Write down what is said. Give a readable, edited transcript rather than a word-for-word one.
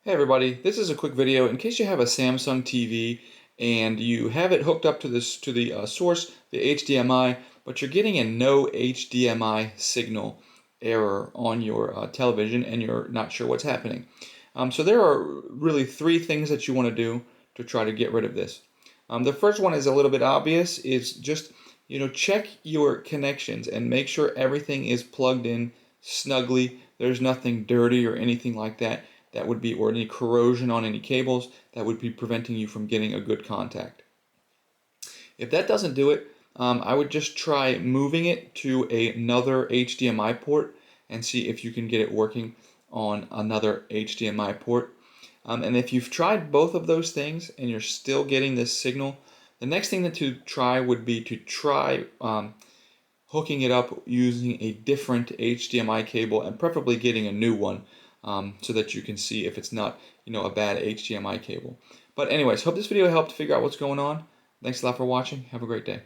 Hey everybody, this is a quick video in case you have a Samsung TV and you have it hooked up to the source, the HDMI, but you're getting a no HDMI signal error on your television and you're not sure what's happening. So there are really three things that you want to do to try to get rid of this. The first one is a little bit obvious. It's just, check your connections and make sure everything is plugged in snugly. There's nothing dirty or anything like that or any corrosion on any cables that would be preventing you from getting a good contact. If that doesn't do it, I would just try moving it to another HDMI port and see if you can get it working on another HDMI port. And if you've tried both of those things and you're still getting this signal, the next thing to try would be to try hooking it up using a different HDMI cable and preferably getting a new one so that you can see if it's not, a bad HDMI cable. But anyways, hope this video helped figure out what's going on. Thanks a lot for watching. Have a great day.